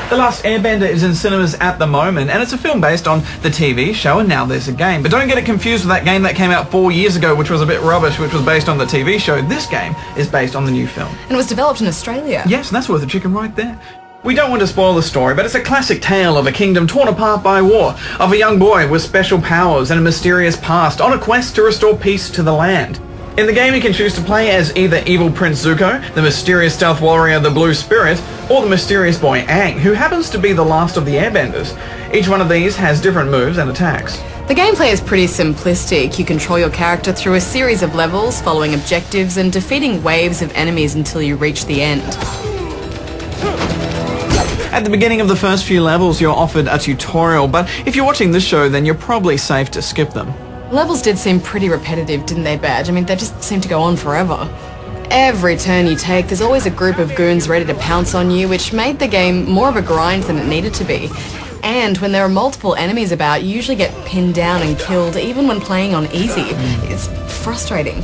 The Last Airbender is in cinemas at the moment, and it's a film based on the TV show, and now there's a game. But don't get it confused with that game that came out 4 years ago, which was a bit rubbish, which was based on the TV show. This game is based on the new film. And it was developed in Australia. Yes, and that's worth a chicken right there. We don't want to spoil the story, but it's a classic tale of a kingdom torn apart by war, of a young boy with special powers and a mysterious past on a quest to restore peace to the land. In the game, you can choose to play as either evil Prince Zuko, the mysterious stealth warrior the Blue Spirit, or the mysterious boy Aang, who happens to be the last of the Airbenders. Each one of these has different moves and attacks. The gameplay is pretty simplistic. You control your character through a series of levels, following objectives and defeating waves of enemies until you reach the end. At the beginning of the first few levels, you're offered a tutorial, but if you're watching this show, then you're probably safe to skip them. Levels did seem pretty repetitive, didn't they, Badge? I mean, they just seem to go on forever. Every turn you take, there's always a group of goons ready to pounce on you, which made the game more of a grind than it needed to be. And when there are multiple enemies about, you usually get pinned down and killed, even when playing on easy. It's frustrating.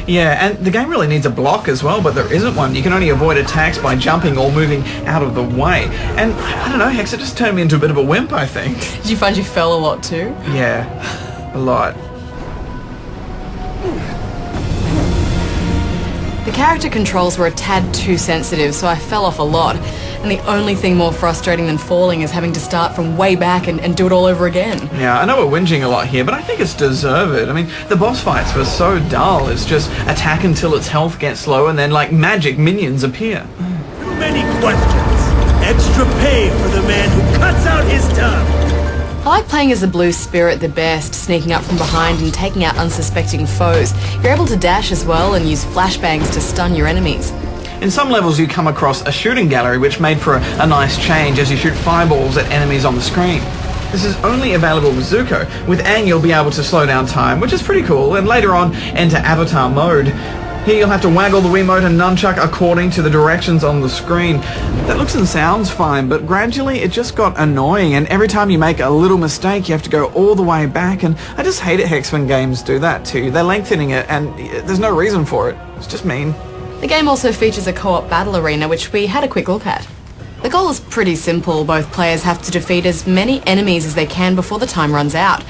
Yeah, and the game really needs a block as well, but there isn't one. You can only avoid attacks by jumping or moving out of the way. And I don't know, Hex, it just turned me into a bit of a wimp, I think. Did you find you fell a lot too? Yeah, a lot. The character controls were a tad too sensitive, so I fell off a lot. And the only thing more frustrating than falling is having to start from way back and do it all over again. Yeah, I know we're whinging a lot here, but I think it's deserved. I mean, the boss fights were so dull. It's just attack until its health gets low and then, like magic, minions appear. Too many questions. Extra pay for the man who cuts out his tongue. I like playing as the Blue Spirit the best, sneaking up from behind and taking out unsuspecting foes. You're able to dash as well and use flashbangs to stun your enemies. In some levels you come across a shooting gallery which made for a nice change as you shoot fireballs at enemies on the screen. This is only available with Zuko. With Aang you'll be able to slow down time, which is pretty cool, and later on enter Avatar mode. Here you'll have to waggle the Wiimote and nunchuck according to the directions on the screen. That looks and sounds fine, but gradually it just got annoying, and every time you make a little mistake you have to go all the way back, and I just hate it, Hex, when games do that to you. They're lengthening it and there's no reason for it. It's just mean. The game also features a co-op battle arena, which we had a quick look at. The goal is pretty simple. Both players have to defeat as many enemies as they can before the time runs out.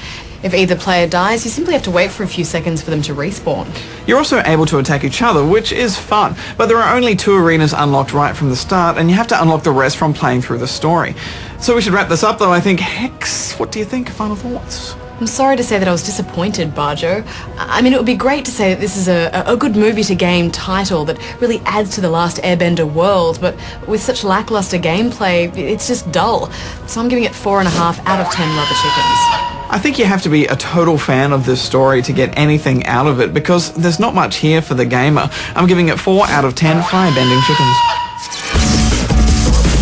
If either player dies, you simply have to wait for a few seconds for them to respawn. You're also able to attack each other, which is fun, but there are only 2 arenas unlocked right from the start, and you have to unlock the rest from playing through the story. So we should wrap this up though, I think. Hex, what do you think? Final thoughts? I'm sorry to say that I was disappointed, Barjo. I mean, it would be great to say that this is a good movie-to-game title that really adds to the Last Airbender world, but with such lackluster gameplay, it's just dull. So I'm giving it 4.5 out of 10 rubber chickens. I think you have to be a total fan of this story to get anything out of it, because there's not much here for the gamer. I'm giving it 4 out of 10 fire-bending chickens.